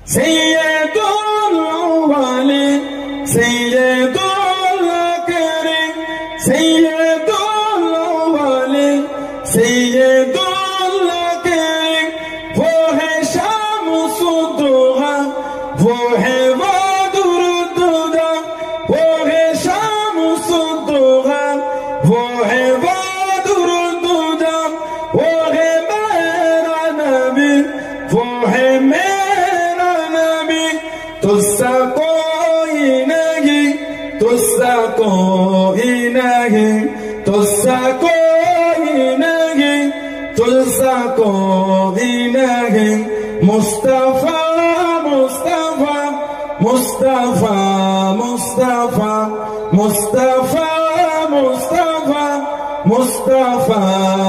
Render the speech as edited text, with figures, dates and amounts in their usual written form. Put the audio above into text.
Sayyidul Awwalin, Sayyidul Akhirin, Sayyidul Awwalin, Sayyidul Akhirin, वो है शाम-उस-दुहा, वो है वादुर-दुदा, वो है शाम-उस-दुहा, वो है वादुर-दुदा, वो है मेरा नबी, वो है मेरा नबी, तुझसा कोई नहीं, तुझसा कोई नहीं, तुझसा कोई नहीं, तुझसा कोई नहीं, मुस्तफा मुस्तफा मुस्तफा मुस्तफा मुस्तफा मुस्तफा मुस्तफा